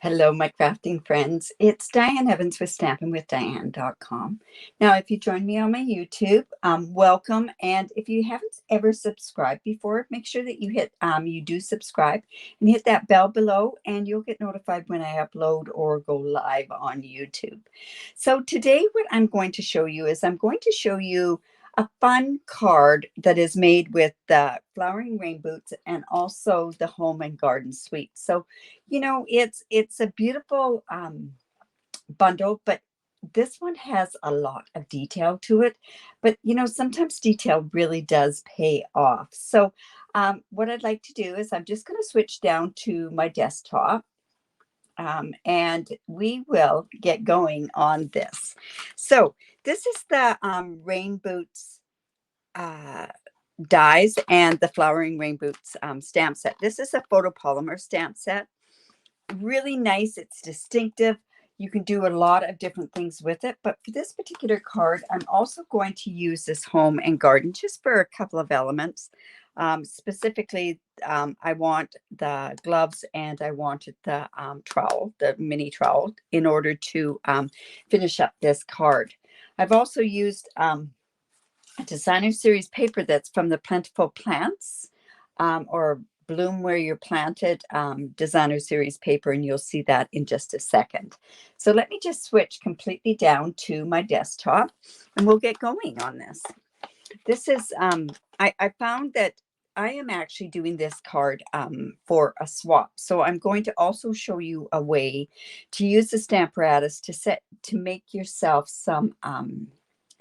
Hello, my crafting friends. It's Diane Evans with stampinwithdiane.com. Now, if you join me on my YouTube, welcome. And if you haven't ever subscribed before, make sure that you do subscribe and hit that bell below, and you'll get notified when I upload or go live on YouTube. So today, what I'm going to show you is I'm going to show you a fun card that is made with the flowering rain boots and also the home and garden suite. So, it's a beautiful bundle, but this one has a lot of detail to it. But, sometimes detail really does pay off. So what I'd like to do is I'm just going to switch down to my desktop. And we will get going on this. So this is the rain boots dies and the flowering rain boots stamp set. This is a photopolymer stamp set. Really nice. It's distinctive. You can do a lot of different things with it. But for this particular card, I'm also going to use this home and garden just for a couple of elements. Specifically, I want the gloves and I wanted the trowel, the mini trowel, in order to finish up this card. I've also used a designer series paper that's from the Plentiful Plants or Bloom Where You're Planted designer series paper, and you'll see that in just a second. So let me just switch completely down to my desktop and we'll get going on this. This is, I found that I am actually doing this card for a swap. So I'm going to also show you a way to use the Stamparatus to make yourself some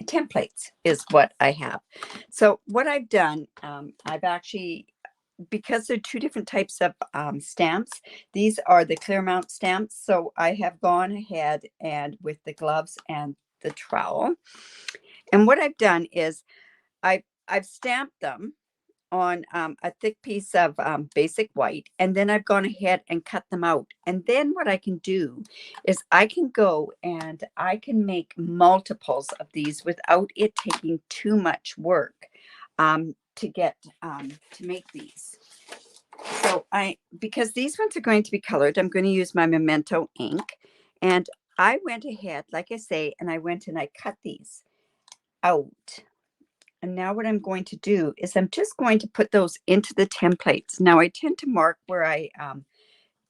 templates is what I have. So what I've done, I've actually, because they're two different types of stamps, these are the clear mount stamps. So I have gone ahead and with the gloves and the trowel. And what I've done is I've stamped them on a thick piece of basic white, and then I've gone ahead and cut them out. And then what I can do is I can go and I can make multiples of these without it taking too much work to make these. So because these ones are going to be colored, I'm going to use my Memento ink, and I went ahead, like I say, and I went and I cut these out. And now what I'm going to do is I'm just going to put those into the templates. Now I tend to mark where I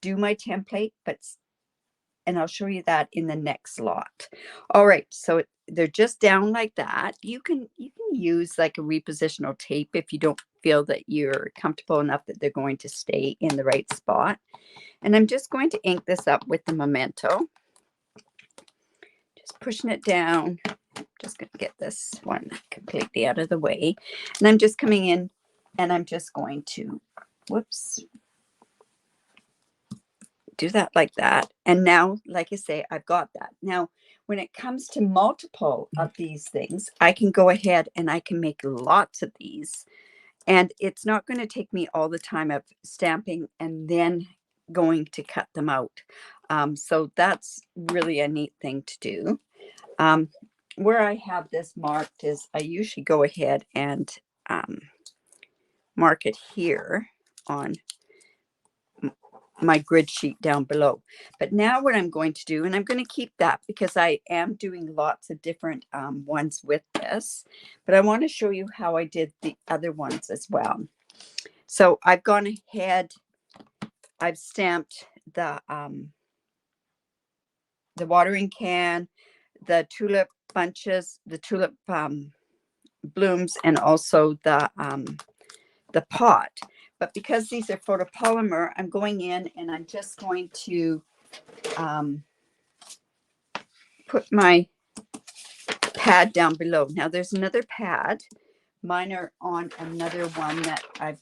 do my template, and I'll show you that in the next lot. All right, so they're just down like that. You can use like a repositional tape if you don't feel that you're comfortable enough that they're going to stay in the right spot. And I'm just going to ink this up with the Memento. Just pushing it down. Just going to get this one completely out of the way. And I'm just coming in and I'm just going to, do that like that. And now, like I say, I've got that. Now, when it comes to multiple of these things, I can go ahead and I can make lots of these. And it's not going to take me all the time of stamping and then going to cut them out. So that's really a neat thing to do. Where I have this marked is I usually go ahead and mark it here on my grid sheet down below. But now what I'm going to do, and I'm going to keep that because I am doing lots of different ones with this, but I want to show you how I did the other ones as well. So I've gone ahead, I've stamped the watering can, the tulip bunches, the tulip blooms, and also the pot. But because these are photopolymer, I'm going in and I'm just going to put my pad down below. Now there's another pad. Mine are on another one that I've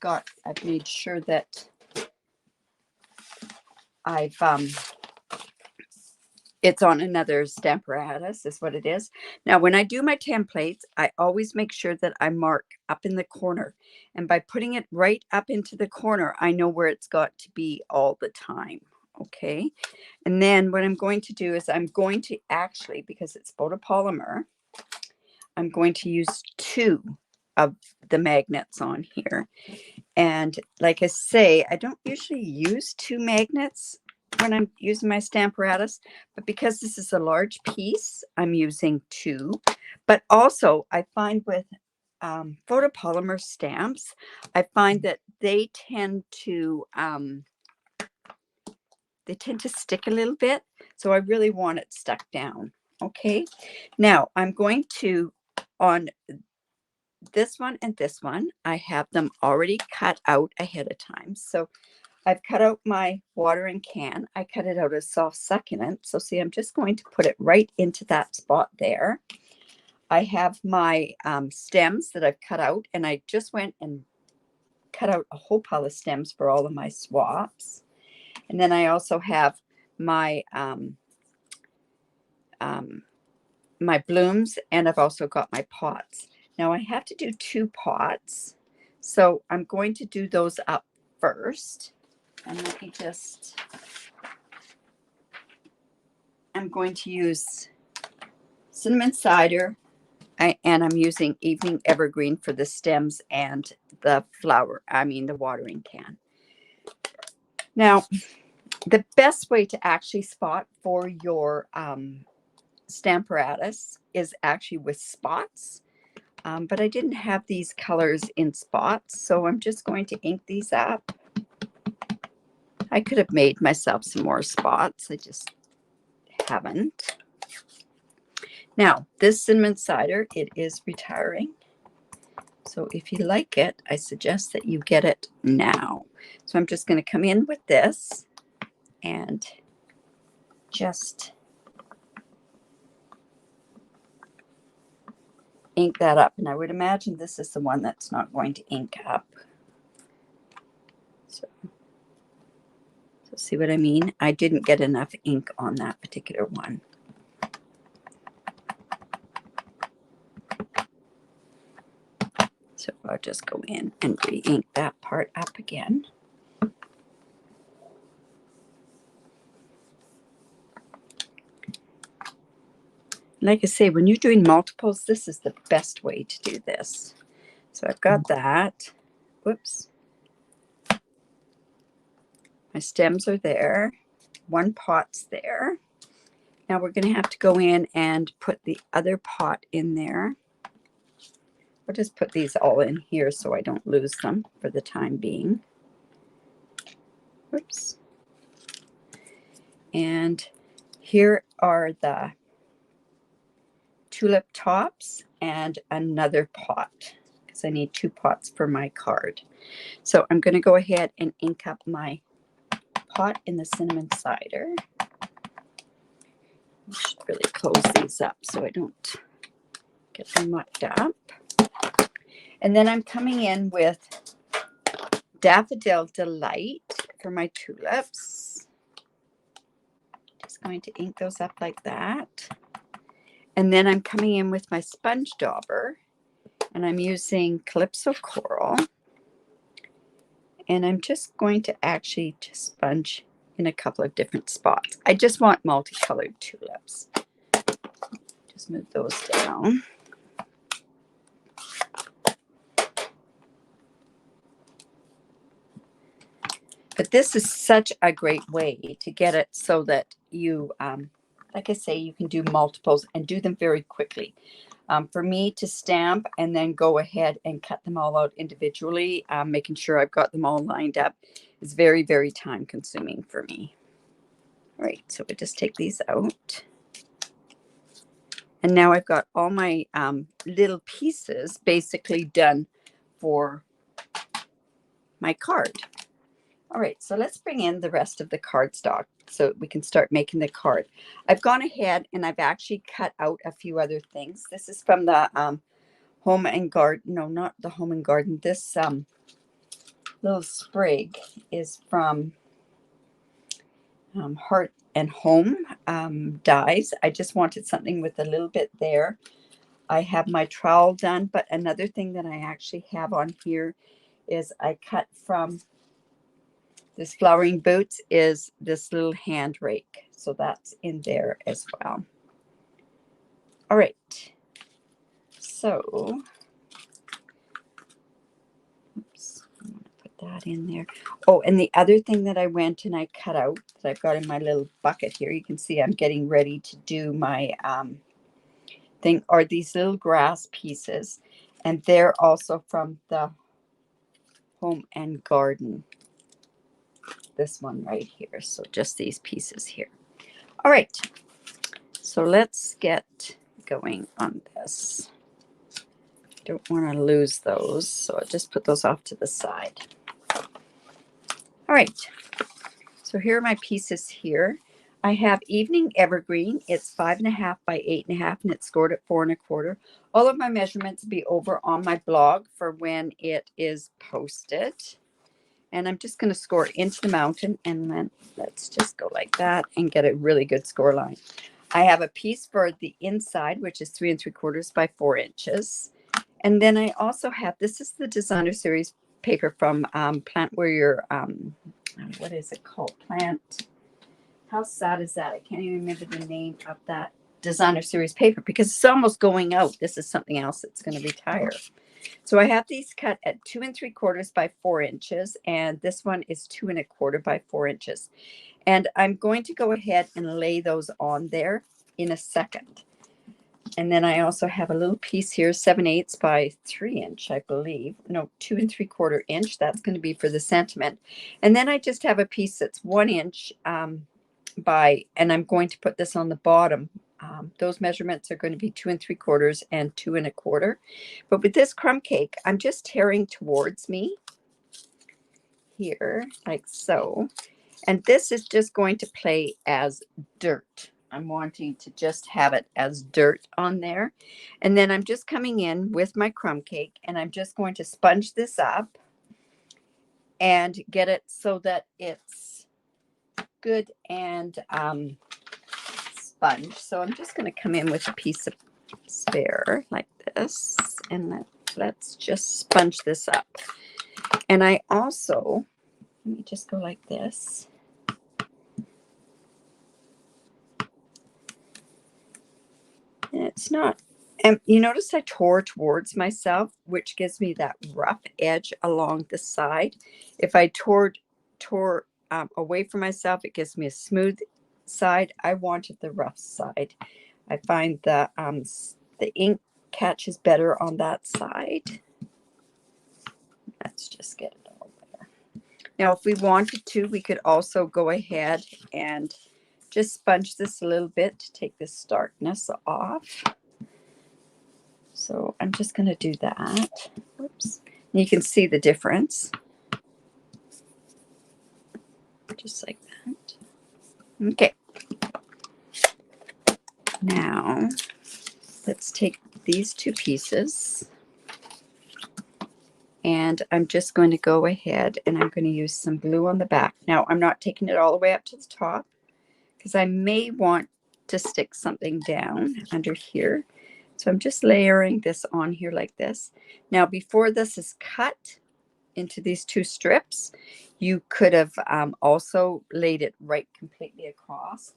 made sure that it's on another Stamparatus is what it is. Now, when I do my templates, I always make sure that I mark up in the corner. And by putting it right up into the corner, I know where it's got to be all the time. Okay. And then what I'm going to do is I'm going to actually, because it's photopolymer, I'm going to use 2 of the magnets on here. And like I say, I don't usually use 2 magnets. when I'm using my Stamparatus, but because this is a large piece, I'm using 2. But also, I find with photopolymer stamps, I find that they tend to stick a little bit, so I really want it stuck down. Okay, now I'm going to, on this one and this one, I have them already cut out ahead of time. So I've cut out my watering can. I cut it out as soft succulent. So see, I'm just going to put it right into that spot there. I have my stems that I've cut out, and I just went and cut out a whole pile of stems for all of my swaps. And then I also have my my blooms, and I've also got my pots. Now I have to do 2 pots, so I'm going to do those up first. And let me just, I'm going to use cinnamon cider, and I'm using evening evergreen for the stems and the the watering can. Now, the best way to actually spot for your Stamparatus is actually with spots. But I didn't have these colors in spots, so I'm just going to ink these up. I could have made myself some more spots. I just haven't. Now, this cinnamon cider, it is retiring. So if you like it, I suggest that you get it now. So I'm just going to come in with this and just ink that up. And I would imagine this is the one that's not going to ink up. So see what I mean? I didn't get enough ink on that particular one. So I'll just go in and re-ink that part up again. Like I say, when you're doing multiples, this is the best way to do this. So I've got that. Whoops. My stems are there. 1 pot's there. Now we're going to have to go in and put the other pot in there. I'll just put these all in here so I don't lose them for the time being. Whoops. And here are the tulip tops and another pot, because I need 2 pots for my card. So I'm going to go ahead and ink up my pot in the cinnamon cider. I should really close these up so I don't get them mucked up. And then I'm coming in with Daffodil Delight for my tulips. Just going to ink those up like that. And then I'm coming in with my sponge dauber, and I'm using Calypso Coral. And I'm just going to actually just sponge in a couple of different spots. I just want multicolored tulips. Just move those down. But this is such a great way to get it so that you, like I say, you can do multiples and do them very quickly. For me to stamp and then go ahead and cut them all out individually, making sure I've got them all lined up, is very, very time consuming for me. All right, so we just take these out. And now I've got all my little pieces basically done for my card. All right, so let's bring in the rest of the cardstock so we can start making the card. I've gone ahead and I've actually cut out a few other things. This is from the Home and Garden. No, not the Home and Garden. This little sprig is from Heart and Home dies. I just wanted something with a little bit there. I have my trowel done, but another thing that I actually have on here is I cut from this Flowering Boots is this little hand rake. So that's in there as well. All right. So, oops, I'm going to put that in there. Oh, and the other thing that I went and I cut out, that I've got in my little bucket here. You can see I'm getting ready to do my thing, are these little grass pieces. And they're also from the Home and Garden. This one right here. So just these pieces here. All right. So let's get going on this. Don't want to lose those, so I'll just put those off to the side. All right, so here are my pieces here. I have Evening Evergreen. It's 5.5 by 8.5, and it's scored at 4 1/4. All of my measurements will be over on my blog for when it is posted. And I'm just going to score into the mountain, and then let's just go like that and get a really good score line. I have a piece for the inside, which is 3 3/4 by 4 inches. And then I also have, this is the designer series paper from Plant Warrior, what is it called? Plant, how sad is that? I can't even remember the name of that designer series paper because it's almost going out. This is something else that's going to retire. So I have these cut at 2 3/4 by 4 inches, and this one is 2 1/4 by 4 inches. And I'm going to go ahead and lay those on there in a second. And then I also have a little piece here, 7/8 by 3 inch, I believe. No, 2 3/4 inch. That's going to be for the sentiment. And then I just have a piece that's 1 inch by, and I'm going to put this on the bottom. Those measurements are going to be 2 3/4 and 2 1/4. But with this crumb cake, I'm just tearing towards me here, like so. And this is just going to play as dirt. I'm wanting to just have it as dirt on there. And then I'm just coming in with my crumb cake, and I'm just going to sponge this up and get it so that it's good and sponge. So I'm just going to come in with a piece of spare like this, and let's just sponge this up. And I also, let me just go like this. And it's not, and you notice I tore towards myself, which gives me that rough edge along the side. If I tore away from myself, it gives me a smooth side. I wanted the rough side. I find the ink catches better on that side. Let's just get it all there. Now, if we wanted to, we could also go ahead and just sponge this a little bit to take this starkness off. So I'm just going to do that. Whoops. And you can see the difference. Just like that. Okay. Now, let's take these two pieces. And I'm just going to go ahead and I'm going to use some glue on the back. Now, I'm not taking it all the way up to the top, because I may want to stick something down under here. So I'm just layering this on here like this. Now, before this is cut into these two strips, you could have also laid it right completely across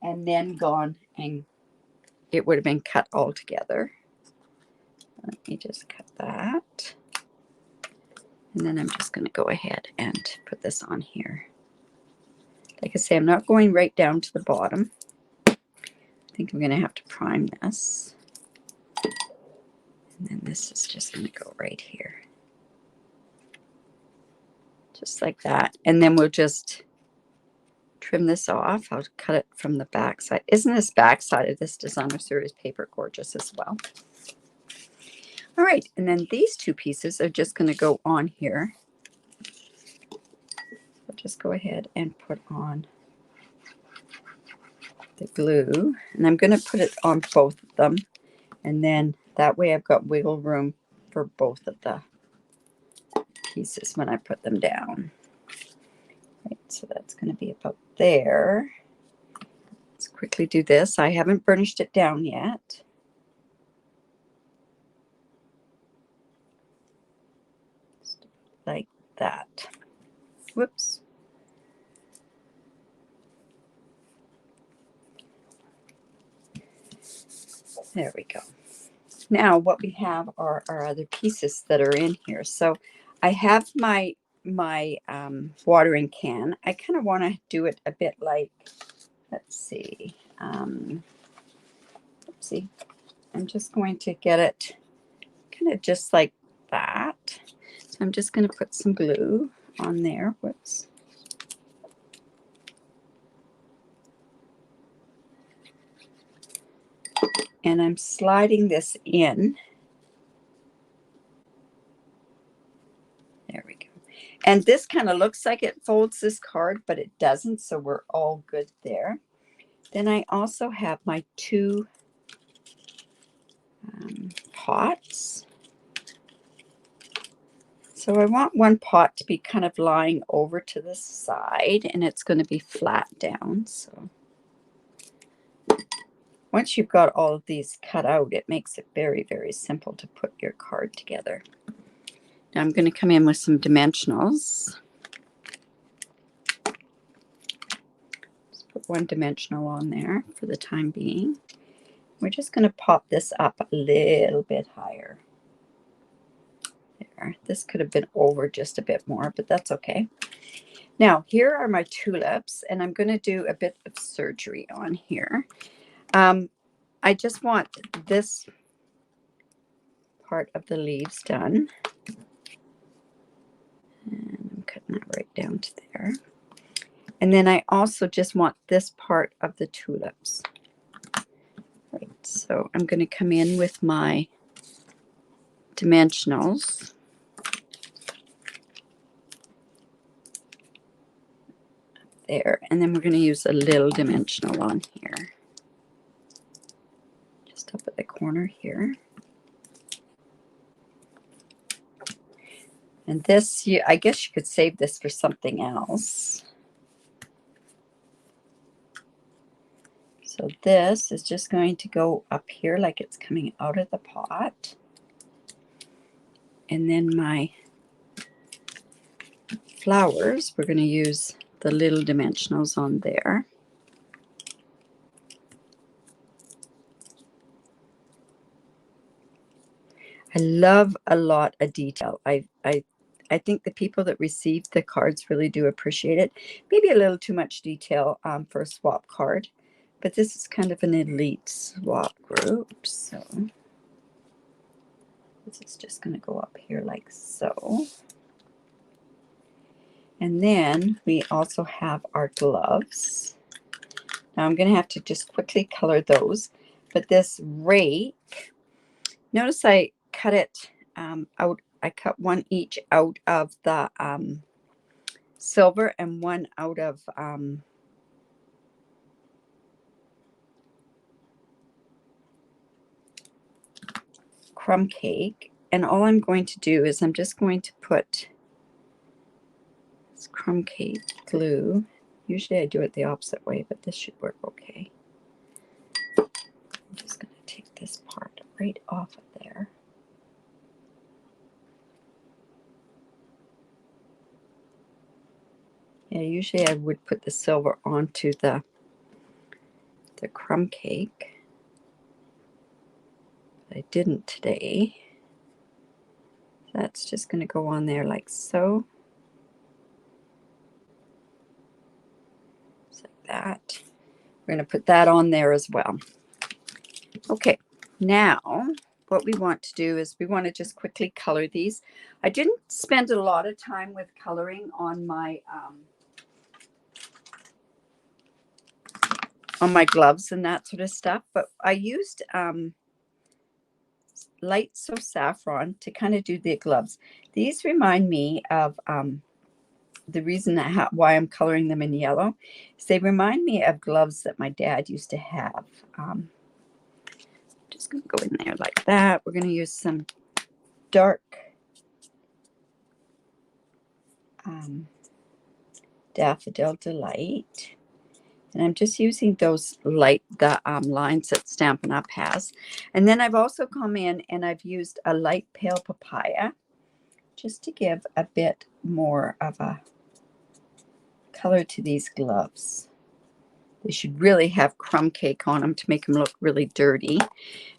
and then gone, and it would have been cut all together. Let me just cut that. And then I'm just going to go ahead and put this on here. Like I say, I'm not going right down to the bottom. I think I'm going to have to prime this. And then this is just going to go right here. Just like that. And then we'll just trim this off. I'll cut it from the back side. Isn't this back side of this designer series paper gorgeous as well? All right. And then these two pieces are just going to go on here. I'll just go ahead and put on the glue, and I'm going to put it on both of them, and then that way I've got wiggle room for both of the pieces when I put them down. Right, so that's going to be about there. Let's quickly do this. I haven't burnished it down yet. Just like that. Whoops. There we go. Now what we have are our other pieces that are in here. So I have my my watering can, I kind of want to do it a bit like, let's see, oopsie. I'm just going to get it kind of just like that. So I'm just going to put some glue on there. Whoops. And I'm sliding this in. There we go. And this kind of looks like it folds this card, but it doesn't, so we're all good there. Then I also have my two pots. So I want one pot to be kind of lying over to the side, and it's going to be flat down. So once you've got all of these cut out, it makes it very, very simple to put your card together. Now I'm going to come in with some dimensionals. Just put one dimensional on there for the time being. We're just going to pop this up a little bit higher. There. This could have been over just a bit more, but that's okay. Now, here are my tulips, and I'm going to do a bit of surgery on here. I just want this part of the leaves done. And I'm cutting that right down to there. And then I also just want this part of the tulips. Right, so I'm going to come in with my dimensionals. There, and then we're going to use a little dimensional on here. Just up at the corner here. And this, I guess you could save this for something else. So this is just going to go up here like it's coming out of the pot. And then my flowers, we're going to use the little dimensionals on there. I love a lot of detail. I think the people that receive the cards really do appreciate it. Maybe a little too much detail for a swap card, but this is kind of an elite swap group. So this is just going to go up here like so. And then we also have our gloves. Now I'm going to have to just quickly color those. But this rake, notice I cut it out. I cut one each out of the silver and one out of crumb cake. And all I'm going to do is I'm just going to put this crumb cake glue. Usually I do it the opposite way, but this should work okay. I'm just going to take this part right off of there. Yeah, usually I would put the silver onto the crumb cake. But I didn't today. That's just going to go on there like so. Just like that. We're going to put that on there as well. Okay, now what we want to do is we want to just quickly color these. I didn't spend a lot of time with coloring on my gloves and that sort of stuff, but I used light so saffron to kind of do the gloves. These remind me of the reason why I'm coloring them in yellow is they remind me of gloves that my dad used to have. Just going to go in there like that. We're going to use some dark Daffodil Delight. And I'm just using those lines that Stampin' Up has. And then I've also come in and I've used a light pale papaya just to give a bit more of a color to these gloves. They should really have crumb cake on them to make them look really dirty.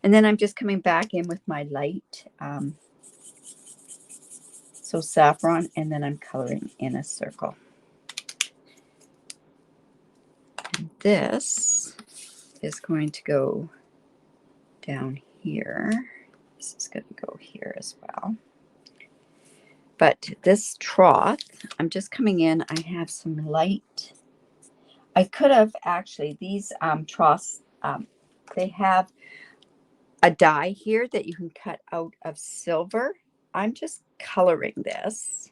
And then I'm just coming back in with my light So saffron, and then I'm coloring in a circle. And this is going to go down here. This is going to go here as well. But this trough, I'm just coming in. I have some light. I could have actually, these troughs, they have a die here that you can cut out of silver. I'm just coloring this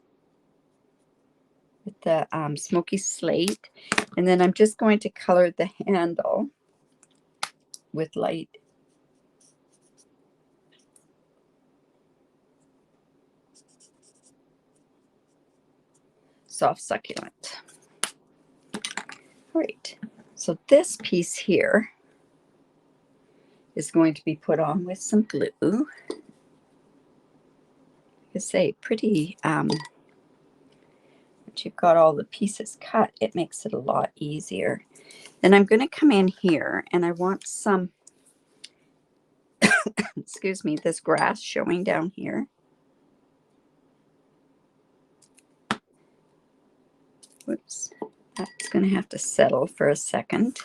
with the smoky slate. And then I'm just going to color the handle with light. Soft succulent. All right. So this piece here is going to be put on with some glue. Like I say, pretty, once you've got all the pieces cut, it makes it a lot easier. Then I'm going to come in here and I want some, excuse me, this grass showing down here. Whoops, that's going to have to settle for a second.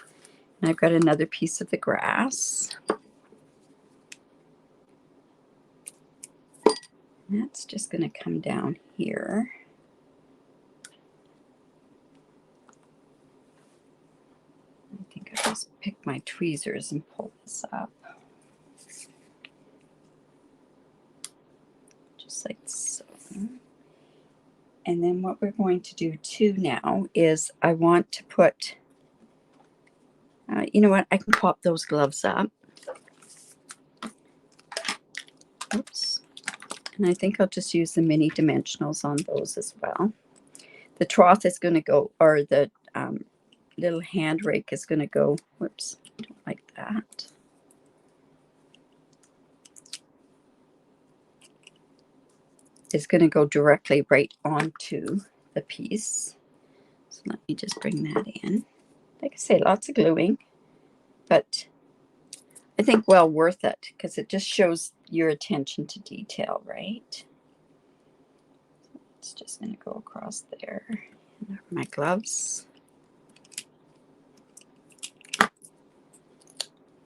And I've got another piece of the grass. And that's just going to come down here. I think I'll just pick my tweezers and pull this up. Just like so. And then what we're going to do too now is I want to put, you know what, I can pop those gloves up. Oops. And I think I'll just use the mini dimensionals on those as well. The trough is going to go, or the little hand rake is going to go, whoops, don't like that. Is going to go directly right onto the piece. So let me just bring that in. Like I say, lots of gluing, but I think well worth it because it just shows your attention to detail, right? It's just going to go across there. And there are my gloves.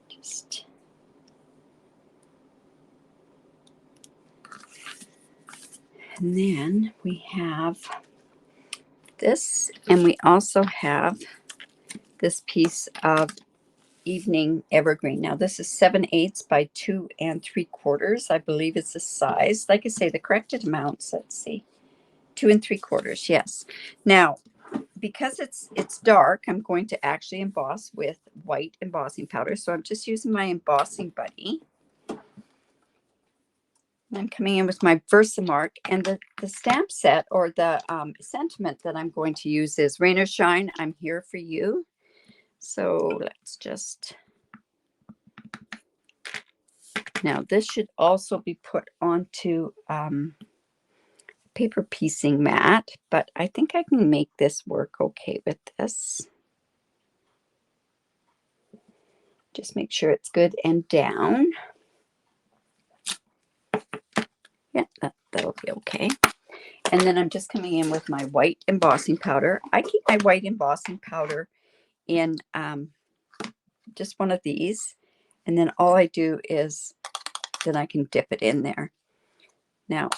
Just and then we have this, and we also have this piece of evening evergreen. Now this is 7/8 by 2 3/4. I believe it's the size. Like I say, the corrected amounts. Let's see, 2 3/4. Yes. Now, because it's dark, I'm going to actually emboss with white embossing powder. So I'm just using my embossing buddy. I'm coming in with my Versamark, and the stamp set or the sentiment that I'm going to use is rain or shine, I'm here for you. So let's just, now this should also be put onto paper piecing mat, but I think I can make this work okay with this. Just make sure it's good and down. Yeah, that'll be okay. And then I'm just coming in with my white embossing powder. I keep my white embossing powder in just one of these. And then all I do is then I can dip it in there. Now,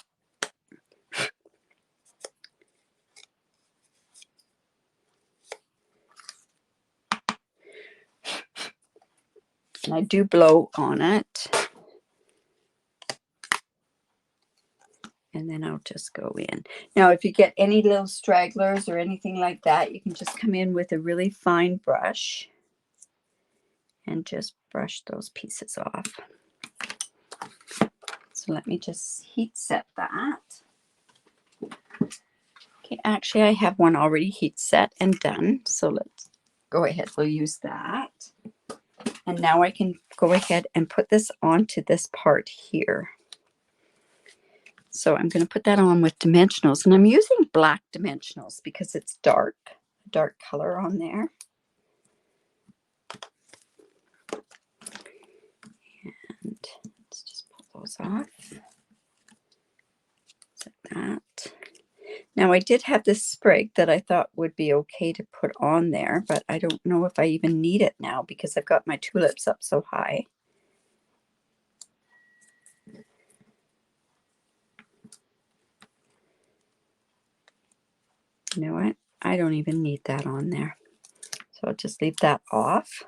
and I do blow on it. And then I'll just go in. Now, if you get any little stragglers or anything like that, you can just come in with a really fine brush and just brush those pieces off. So let me just heat set that. Okay, actually I have one already heat set and done. So let's go ahead, we'll use that. And now I can go ahead and put this onto this part here. So I'm going to put that on with dimensionals, and I'm using black dimensionals because it's dark color on there. And let's just pull those off. Like that. Now I did have this sprig that I thought would be okay to put on there, but I don't know if I even need it now because I've got my tulips up so high. You know what? I don't even need that on there. So I'll just leave that off.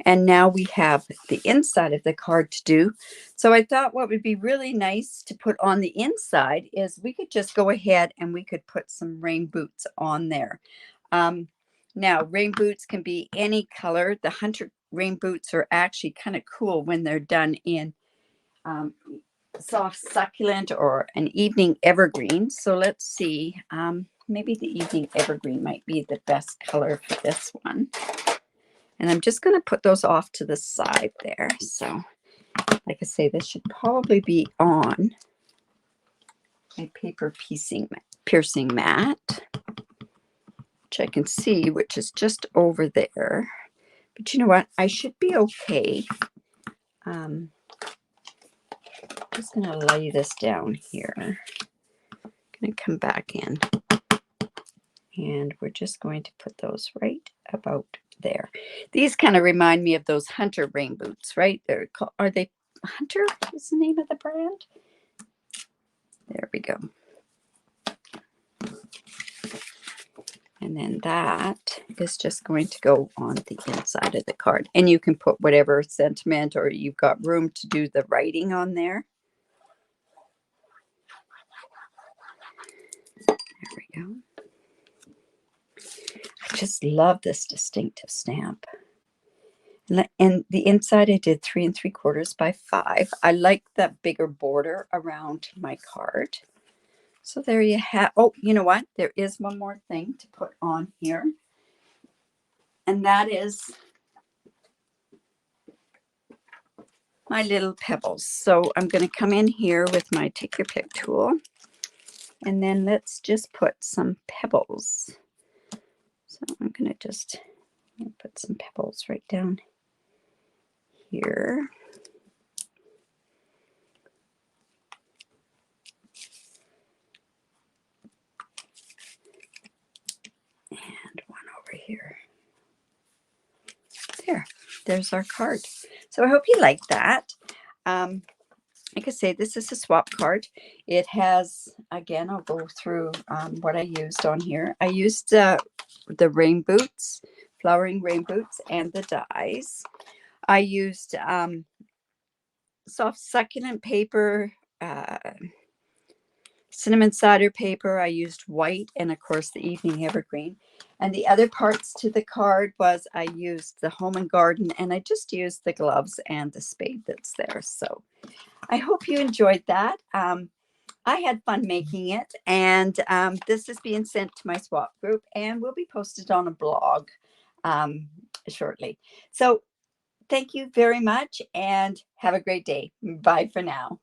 And now we have the inside of the card to do. So I thought what would be really nice to put on the inside is we could just go ahead and we could put some rain boots on there. Now, rain boots can be any color. The hunter rain boots are actually kind of cool when they're done in soft succulent or an evening evergreen. So let's see. Maybe the evening evergreen might be the best color for this one. And I'm just going to put those off to the side there. So, like I say, this should probably be on my paper piercing mat, which I can see, which is just over there. But you know what? I should be okay. I'm just going to lay this down here. I'm going to come back in. And we're just going to put those right about there. These kind of remind me of those Hunter rain boots, right? They're called, are they Hunter is the name of the brand? There we go. And then that is just going to go on the inside of the card. And you can put whatever sentiment or you've got room to do the writing on there. There we go. I just love this distinctive stamp. And the inside I did 3 3/4 by 5. I like that bigger border around my card. So there you have. Oh, you know what? There is one more thing to put on here. And that is my little pebbles. So I'm going to come in here with my take your pick tool. And then let's just put some pebbles. So I'm going to just put some pebbles right down here. And one over here. There's our card. So I hope you like that. Like I say, this is a swap card. It has, again, I'll go through what I used on here. I used the rain boots, flowering rain boots, and the dies. I used soft succulent paper, cinnamon cider paper. I used white and, of course, the evening evergreen. And the other parts to the card was I used the home and garden, and I just used the gloves and the spade that's there. So I hope you enjoyed that. I had fun making it, and this is being sent to my swap group and will be posted on a blog shortly. So thank you very much and have a great day. Bye for now.